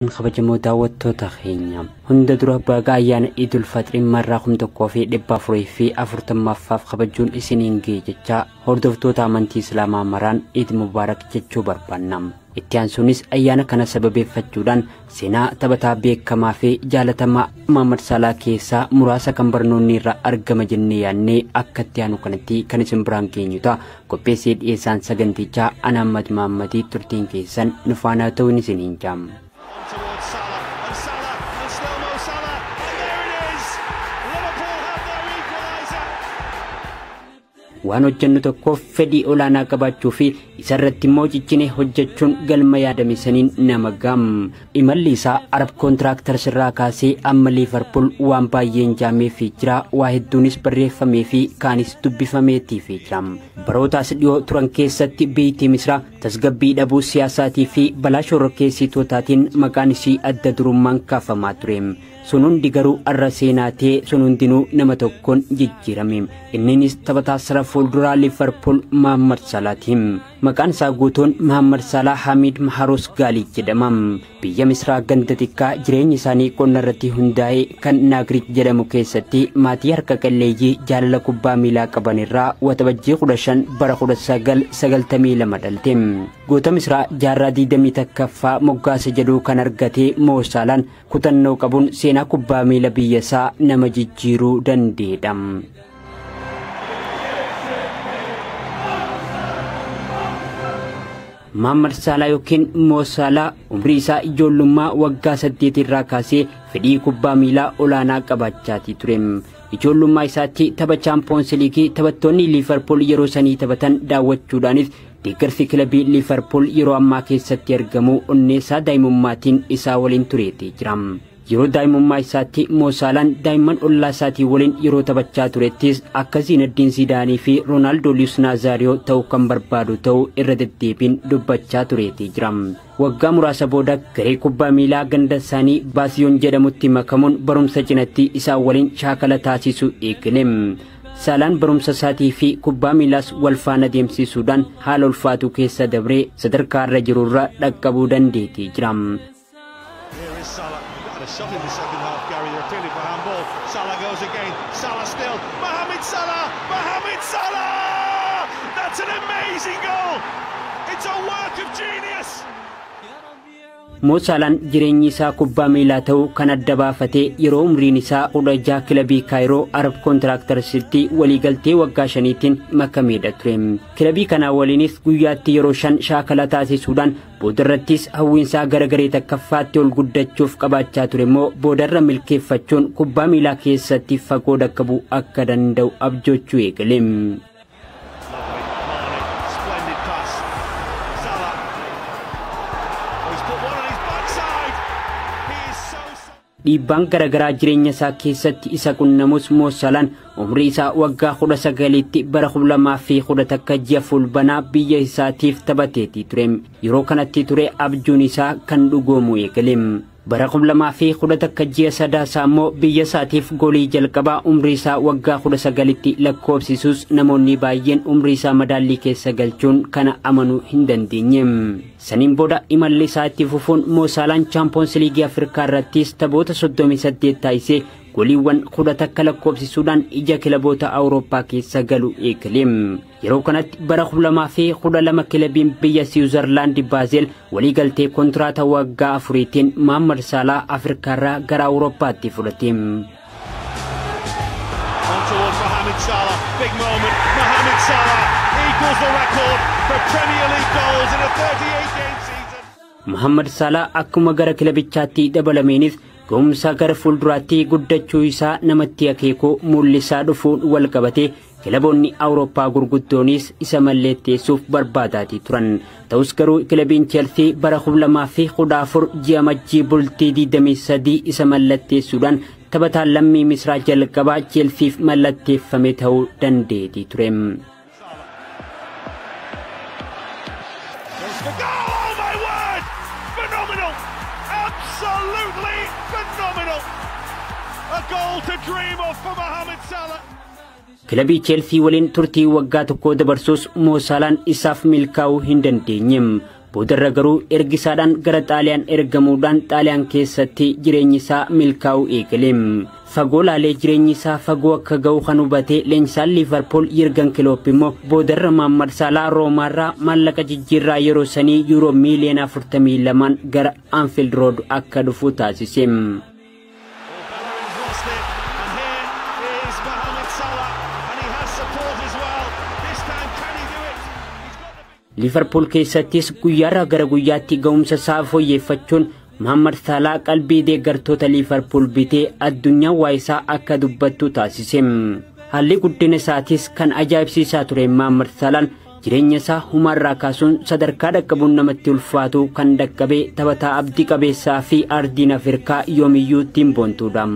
خبجمو daawwattoota keenya hunda dura baga ayyaana Idul Fitri marraa 1400 fi 40 kabajuun isiniin ga'e jecha hordoftoota amantii Islaamaa maraan Eid Mubaarak jechuu barbaannam. Itti aansuunis ayyaana kana sababeeffachuudhaan seenaa taphataa beekamaa fi jaalatamaa Muhammad Salah keessaa muraasa kan barnoonni irraa argama jennee yaannee akka itti aanu kanatti kan isin biraan geenyu ta'a. Qopheessee dhiyeessaan sagantichaa AHMED MOHAMMED turtiin keessan nufaanaa ta'uun isiniin jaam. Towards Salah, and Salah, and slow-mo Salah, and there it is! Liverpool have their equaliser! Waan hojjennu tokkoof fedhii olaanaa qabaachuu fi isarratti immoo ciccine hojjechuun galma yaadame saniin nama gam. Imalli isaa Arab Contractors irraa kaasee amma Liverpool waan baay'een jaameefii jira, waa hedduunis barreeffamee fi kaanis dubbifameetii jira. Barootaas dhiyoo turan keessatti biyyi Misraa tasgabbii dhabuu siyaasaatii fi balaa shororkeessitootaatiin maqaan isii adda durummaan kaafamaa ture. Sun hundi garuu arra seenaatee sun hundinuu nama tokkoon jijjiirame. Inninis taphataa sara fuulduraa Liverpool Muhammad Salaati. Maqaan isaa guutuun Muhammad Salah AHMED MOHAMMED jedhama. Biyya Misraa ganda xiqqaa jireenyi isaanii qonna irratti hundaa'ee kan Naagiriik jedhamu keessatti maatii harka qalleeyyii jaalala kubbaa miilaa qaban irraa waxabajjii 15 bara 1992 dhalte. Goota Misraa jaarraa 21ffaa moggaasa jedhu kan argate Mo Salaan kutannoo qabuun seenaa kubbaa miilaa biyya isaa nama jijjiiruu dandeedha. Muhammad Salah yookiin Mo Salah umrii isaa ijoollummaa waggaa 8 irraa kaasee fedhii kubbaa miilaa olaanaa qabaachaatii ture. Ijoollummaa isaatti tapha Champions League taphattoonni Liverpool yeroo sanii taphatan daawwachuudhaanis deeggarsi kilabii Liverpool yeroo ammaa keessatti argamu onneessaa daa'imummaatiin isaa waliin tureetii jira. Yeroo daa'imummaa isaatti Mo Salaan daa'imman ollaa isaatii waliin yeroo taphachaa turettis akka Zinedine Zidane fi Ronaldo Nazario ta'uu kan barbaadu ta'uu irra deddeebiin dubbachaa tureetii jira. Waggaa muraasa booda garee kubbaa miilaa ganda isaanii Baasiyoon jedhamutti makamuun barumsa cinatti isaa waliin shaakala taasisu eegale. Salaan barumsa isaatii fi kubbaa miilaas wal faana deemsisuudhaan haala ulfaatu keessa dabree sadarkaa irra jirurra dhaqqabuu dandeetii jira. A shot in the second half, Gary. They're clearly for handball. Salah goes again. Salah still. Mohamed Salah! Mohamed Salah! That's an amazing goal! It's a work of genius! Mo Salaan jireenyi isaa kubbaa miilaa ta'uu kan adda baafatee yeroo umriin isaa 16 kilabii Kaayiroo Arab Contractorsitti waliigaltee waggaa 5tiin makameedha ture. Kilabii kanaa waliinis guyyaatti yeroo 5 shaakala taasisuudhaan boodarrattis hawwiinsaa garagaree takkaffaatti ol guddachuuf qabaachaa ture immoo boodarra milkeeffachuun kubbaa miilaa keessatti fagoo dhaqqabuu akka danda'u abjoochuu eegale. Dhiibbaan garagaraa jireenya isaa keessatti isa qunnamus Mo Salaan umrii isaa waggaa 19tti bara 2011 ji'a fulbanaa biyya isaatiif taphateetii ture. Yeroo kanatti ture abjuun isaa kan dhugoomu eegale. Bara 2011 ji'a sadaasaa immoo biyya isaatiif goolii jalqabaa umrii isaa waggaa 19tti lakkoofsisus namoonni baay'een umrii isaa madaallii keessa galchuun kana amanuu hin dandeenye. Saniin booda imalli isaa itti fufuun Mo Salaan Champions League Afrikaa irrattis taphoota 38 taasisee gooliiwwan 10 lakkoofsisuudhaan ija kilaboota Awurooppaa keessa galu eegale. Yeroo kanatti bara 2012 kilabiin biyya Switzerland Basel waliigaltee kontraata waggaa 4tiin Muhammad Salah Afrikaa irraa gara Awurooppaatti fudhate. Mohamed Salah, big moment. Mohamed Salah equals the record for Premier League goals in a 38-game season. Muhammad Salah akkuma gara kilabichaatti dabalameenis ga'umsa gara fuulduraatti guddachuu isaa namatti akeekuu mul'isaa dhufuun wal qabate kilaboonni Awurooppaa gurguddoonis isa mallatteessuuf barbaadaatii turan. Ta'us garuu kilabiin Chelsea bara 2014 ji'a majjii bultii 23 isa mallatteessuudhaan taphataa lammii Misraa jalqabaa Chelseaf mallatteeffame ta'uu dandeetii ture. Absolutely phenomenal! A goal to dream of for Mohamed Salah. Kilabii Chelsea waliin turtii waggaa tokko dabarsuus Mo Salaan isaaf milkaa'uu hin dandeenye. boodarra garuu ergisaadhaan gara Xaaliyaan ergamuudhaan Xaaliyaan keessatti jireenyi isaa milkaa'uu eegale. Fagoo laalee jireenyi isaa fagoo akka ga'u kan hubate leenjisaan Liverpool Jurgen Klopp immoo boodarra Mohamed Salah Roomaarraa maallaqa jijjiirraa yeroo sanii yuuroo miiliyoona 42 gara Anfield Road akka dhufu taasise. Liverpool keessattis guyyaarraa gara guyyaatti ga'umsa isaa fooyyeffachuun Mohamed Salah qalbii deeggartoota Liverpool bitee addunyaa waa isaa akka dubbattu taasise. Haalli guddina isaatis kan ajaa'ibsiisaa ture Mohamed Salah jireenya isaa humaarraa kaasuun sadarkaa dhaqqabuun namatti ulfaatu kan dhaqqabe taphataa abdii qabeessaa fi ardiin Afrikaa yoomiyyuu ittiin boontuudha.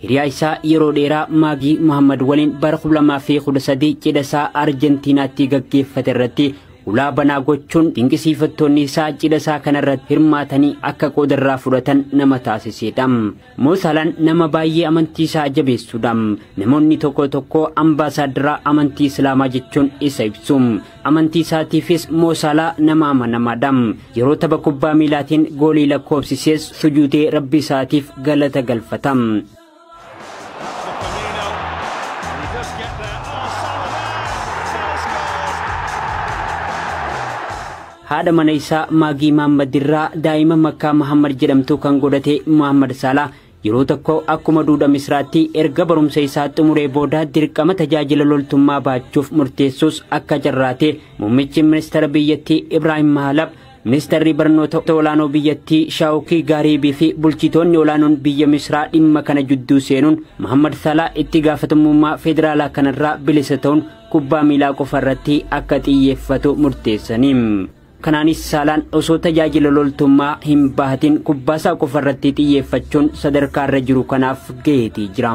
Hiriyaa isaa yeroo dheeraa Maagii Mohammad waliin bara 2013 cidha isaa Arjentiinaatti gaggeeffate irratti ulaa banaa gochuun dinqisiifattoonni isaa cidha isaa kanarratti hirmaatanii akka qoodarraa fudhatan nama taasisedha. Mo Salah nama baay'ee amantii isaa jabeessuudha. Namoonni tokko tokko ambaasaaddara amantii Islaamaa jechuun isa ibsu. Amantii isaatiifis Mo Salah nama amanamaadha. Yeroo tapha kubbaa miilaatiin goolii lakkoofsisees sujuudee Rabbi isaatiif galata galfata. Haadha mana isaa Maagii Mohammad irraa daa'ima Makkaa Mohammad jedhamtu kan godhate Mohamed Salah yeroo tokko akkuma duudha Misraatti erga barumsa isaa xumuree booda dirqama tajaajila loltummaa baachuuf murteessus akka jarraate muummichi ministeera biyyattii Ibrahim Mahalab ministeerri barnoota olaanoo biyyattii Shaawukii Gaariibii fi bulchitoonni olaanoon biyya Misraa dhimma kana judduu seenuun Mohamed Salah itti gaafatamummaa federaalaa kanarraa bilisa ta'uun kubbaa miilaa qofarratti akka xiyyeeffatu murteessanii. Kanaanis Salah osoo tajaajila loltummaa hin baatin kubbaa isaa qofarratti xiyyeeffachuun sadarkaa irra jiru kanaaf gaheetii jira.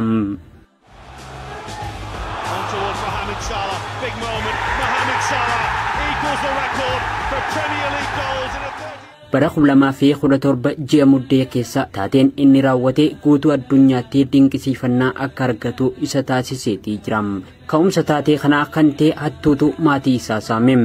Bara 2017 ji'a muddee keessa taateen inni raawwate guutuu addunyaatti dinqisiifannaa akka argatu isa taasiseetii jira. Ka'umsa taatee kanaa kan ta'e hattuutu maatii isaa saame.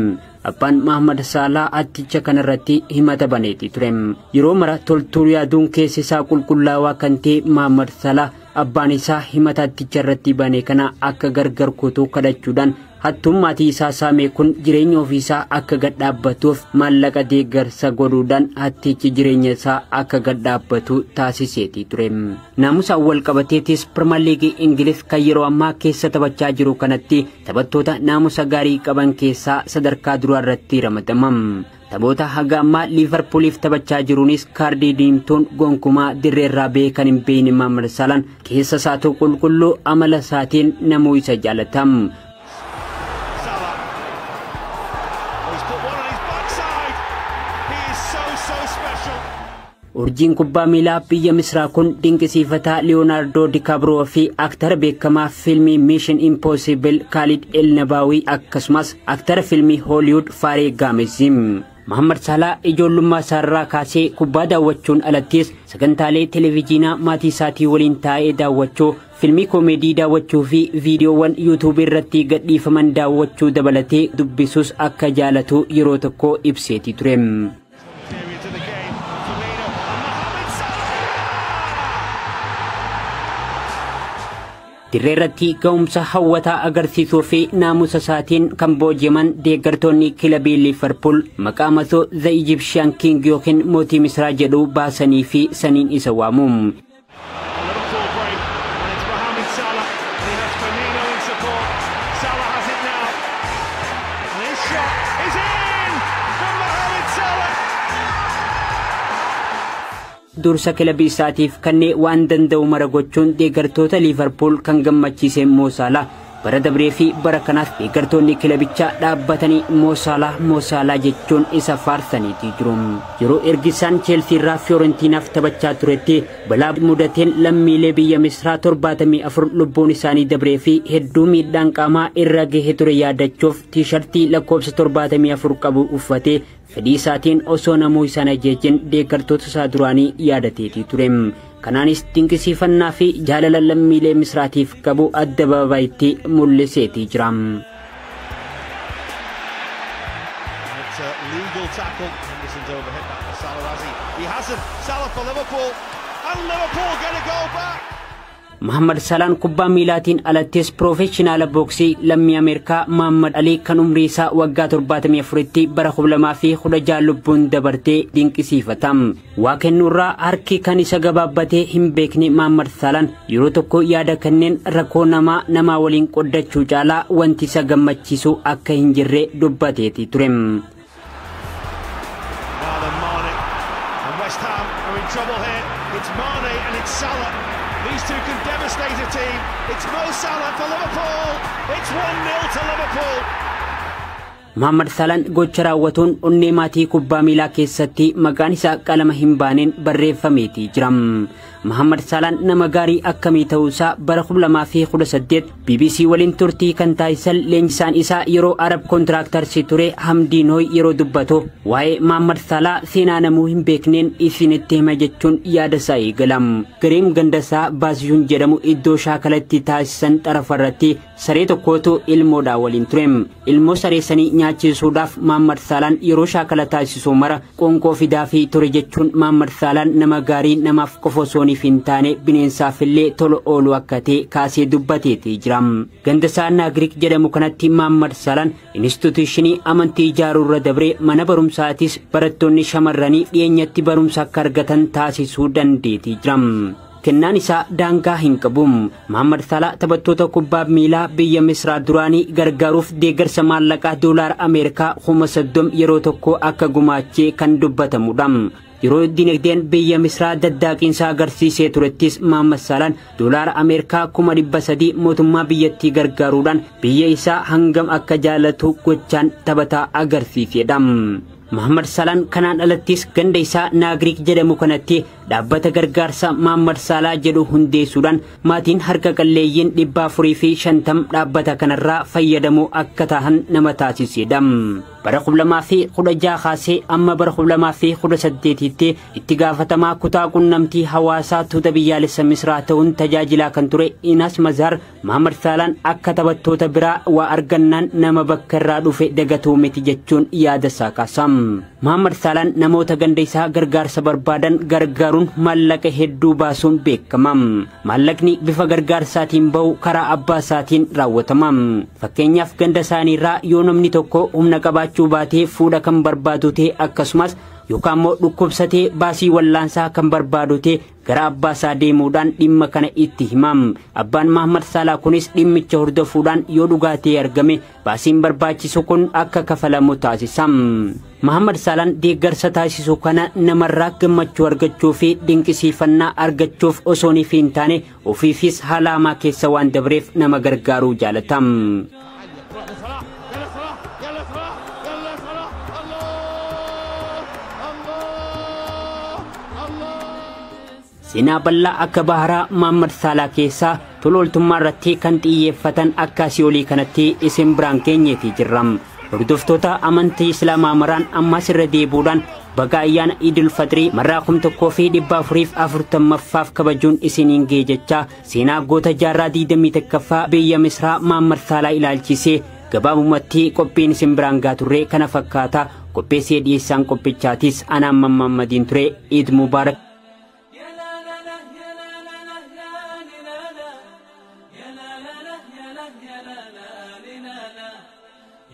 Abbaan Mohamed Salah atticha kanarratti himata baneetii ture. Yeroo mara toltuu yaaduun keessi isaa qulqullaawaa kan ta'e Mohamed Salah abbaan isaa himata atticha irratti bane kana akka gargar kutuu kadhachuudhaan hattuun maatii isaa saame kun jireenya ofiisaa akka gadhaabbatuuf maallaqa deeggarsa godhuudhaan hattichi jireenya isaa akka gadhaabbatu taasiseetii ture. Naamusaan wal qabateetis Premier League Ingiliz kan yeroo ammaa keessa taphachaa jiru kanatti taphattoota naamusa gaarii qaban keessaa sadarkaa duraa irratti ramadamam. Taphoota haga ammaa Liverpooliif taphachaa jiruunis kaardii diimtuun gonkumaa dirreerraa beekan hin beekne Mohamed Salah keessa isaatu qulqulluu amala isaatiin namuu isa jaalatam. Urjiin kubbaa miilaa biyya Misraa kun dinqisiifataa Leonardo DiCaprio fi aktara beekamaa fiilmii Mission Impossible Khalid El Nabawi akkasumas aktara fiilmii Hollywood Faaree Gaamezim. Mohamed Salah ijoollummaa isaarraa kaasee kubbaa daawwachuun alattis sagantaalee televiziyoonaa maatii isaatii waliin taa'ee daawwachuu, fiilmii koomeedii daawwachuu fi viidiyoowwan YouTube irratti gadhiifaman daawwachuu dabalatee dubbisuus akka jaalatu yeroo tokko ibseetii ture. Dirreerratti ga'umsa hawwataa agarsiisuu fi naamusa isaatiin kan booji'aman deeggartoonni kilabii Liverpool maqaa masoo The Egyptian King yookiin mootii Misraa jedhu baasanii fi saniin isa waamu. Dursa kilabii isaatiif kanneen waan danda'u mara gochuun deeggartoota Liverpool kan gammachiise Mo Salah bara dabree fi bara kanaas deeggartoonni kilabichaa dhaabbatanii Mo Salah jechuun isa faarsaniitii jiru. Yeroo ergisaan Chelsea irraa Fiorentinaaf taphachaa turetti balaa mudateen lammiilee biyya Misraa 74 lubbuun isaanii dabree fi hedduu miidhaan qaamaa irra gahee ture yaadachuuf tiishartii lakkoofsa 74 qabu uffatee fedhii isaatiin osoo namuu isaan ajjeejin deeggartoota isaa duraanii yaadateetii ture. kanaanis dinqisiifannaa fi jaalala lammiilee Misraatiif qabu adda baaba'itti mul'iseetii jira. Legal tackle. Henderson's overhit that for Salah. He hasn't. Salah for Liverpool. And Liverpool get a goal back. Mohammed Salaan kubbaa miilaatiin alattis piroofeeshinaala booksii lammii Ameerikaa Muhammad Alii kan umrii isaa waggaa 74tti bara 2016 lubbuun dabartee dinqisiifatam. Waa kennuurraa harki kan isa gabaabbatee hin beekne Mohammed Salaan yeroo tokko yaada kanneen rakkoo namaa waliin qoddachuu caalaa wanti isa gammachiisu akka hin jirre dubbateeti ture. West Ham are in trouble here. It's Mane and it's Salah. These two can devastate a team. It's Mo Salah for Liverpool. It's 1-0 to Liverpool. Mohammed Salaan gocha raawwatuun onnee maatii kubbaa miilaa keessatti maqaan isaa qalama hin baaneen barreeffameeti jira. Mohammed Salaan nama gaarii akkamii ta'uusaa bara 2018 BBC waliin turtii kan taasisan leenjisaan isaa yeroo Arab Contractors ture Hamdiinooy yeroo dubbatu waa'ee Mohammed Salah seenaa namuu hin beekneen isinitti hima jechuun yaada isaa eegalam. Gareen gandasaa baasiyuun jedhamu iddoo shaakalatti taasisan xarafarratti saree tokkootu ilmoodhaa waliin ture. Ilmoo saree sanii nyaachisuudhaaf Mohammed Salaan yeroo shaakala taasisu mara qoonqoo fidaafii ture jechuun Mohammed Salaan nama gaarii namaaf qofosoonii fintaane bineensaaf illee tolo oolu akka ta'e kaasee dubbateeti jira. Gandasaa Naagiriik jedhamu kanatti Mohammed Salaan instituushinii amantii ijaaruurra dabree mana barumsaatis barattoonni shamarranii dhiyeenyatti barumsa akka argatan taasisuu dandeetii jira. Kennaan isaa daangaa hin qabu. Mohammed Salah taphattoota kubbaa miilaa biyya Misraa duraanii gargaaruuf deeggarsa maallaqaa $30 Ameerikaa 30,000 yeroo tokko akka gumaachee kan dubbatamudha. Yeroo dinagdeen biyya Misraa daddaaqiinsa agarsiisee turettis Mohammed Salaan $30 Ameerikaa 300,000 mootummaa biyyattii gargaaruudhaan biyya isaa hangam akka jaalatu gochaan taphataa agarsiisedha. Mohammed Salaan kanaan alattis ganda isaa Naagiriik jedhamu kanatti dhaabbata gargaarsa Mohammed Salah jedhu hundeessuudhaan maatiin harka qalleeyyiin 450 dhaabbata kanarraa fayyadamuu akka ta'an nama taasisedha. Bara 2016 kaasee amma bara 2018tti itti gaafatamaa kutaa qunnamtii hawaasaa tuuta biyyaalessa Misraa ta'uun tajaajilaa kan ture Inas Mazhar Mohammed Salaan akka taphattoota biraa waa argannaan nama bakka irraa dhufe dagatuu miti jechuun yaada isaa kaasam. Mohammed Salaan namoota ganda isaa gargaarsa barbaadan gargaaruun maallaqa hedduu baasuun beekama. Maallaqni bifa gargaarsaatiin bahu karaa abbaa isaatiin raawwatama. Fakkeenyaaf ganda isaaniirraa yoo namni tokko humna qabaachuu baatee fuudha kan barbaadu ta'e akkasumas yookaan immoo dhukkubsatee baasii wallaansaa kan barbaadu ta'e gara abbaa isaa deemuudhaan dhimma kana itti himam. Abbaan Mohammed Salah kunis dhimmicha hordofuudhaan yoo dhugaatee argame baasiin barbaachisu kun akka kafalamu taasisam. Mohammed Salaan deeggarsa taasisu kana namarraa gammachuu argachuu fi dinqisiifannaa argachuuf osoo hin taane ofiifis haala hamaa keessa waan dabreef nama gargaaruu jaalatam. Seenaa bal'aa akka baharaa Mohammed Salah keessaa tolooltummaa irratti kan xiyyeeffatan akkasii olii kanatti isin biraan keenyeetii jirram. Hordoftoota amantii Islaamaa maraan ammas irra deebuudhaan baga ayyaana Idil Fitrii marraa 1440 kabajuun isiniin ga'e jechaa seenaa goota jaarraa 21ffaa biyya Misraa Mohammed Salah ilaalchisee gabaabumatti qophiin isin biraan gaa turre kana fakkaata. Qopheessee dhiyeessaan qophichaatis anaan Mammadiin ture. Eid Mubaarak.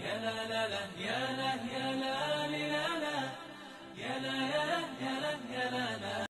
يا لا لا يا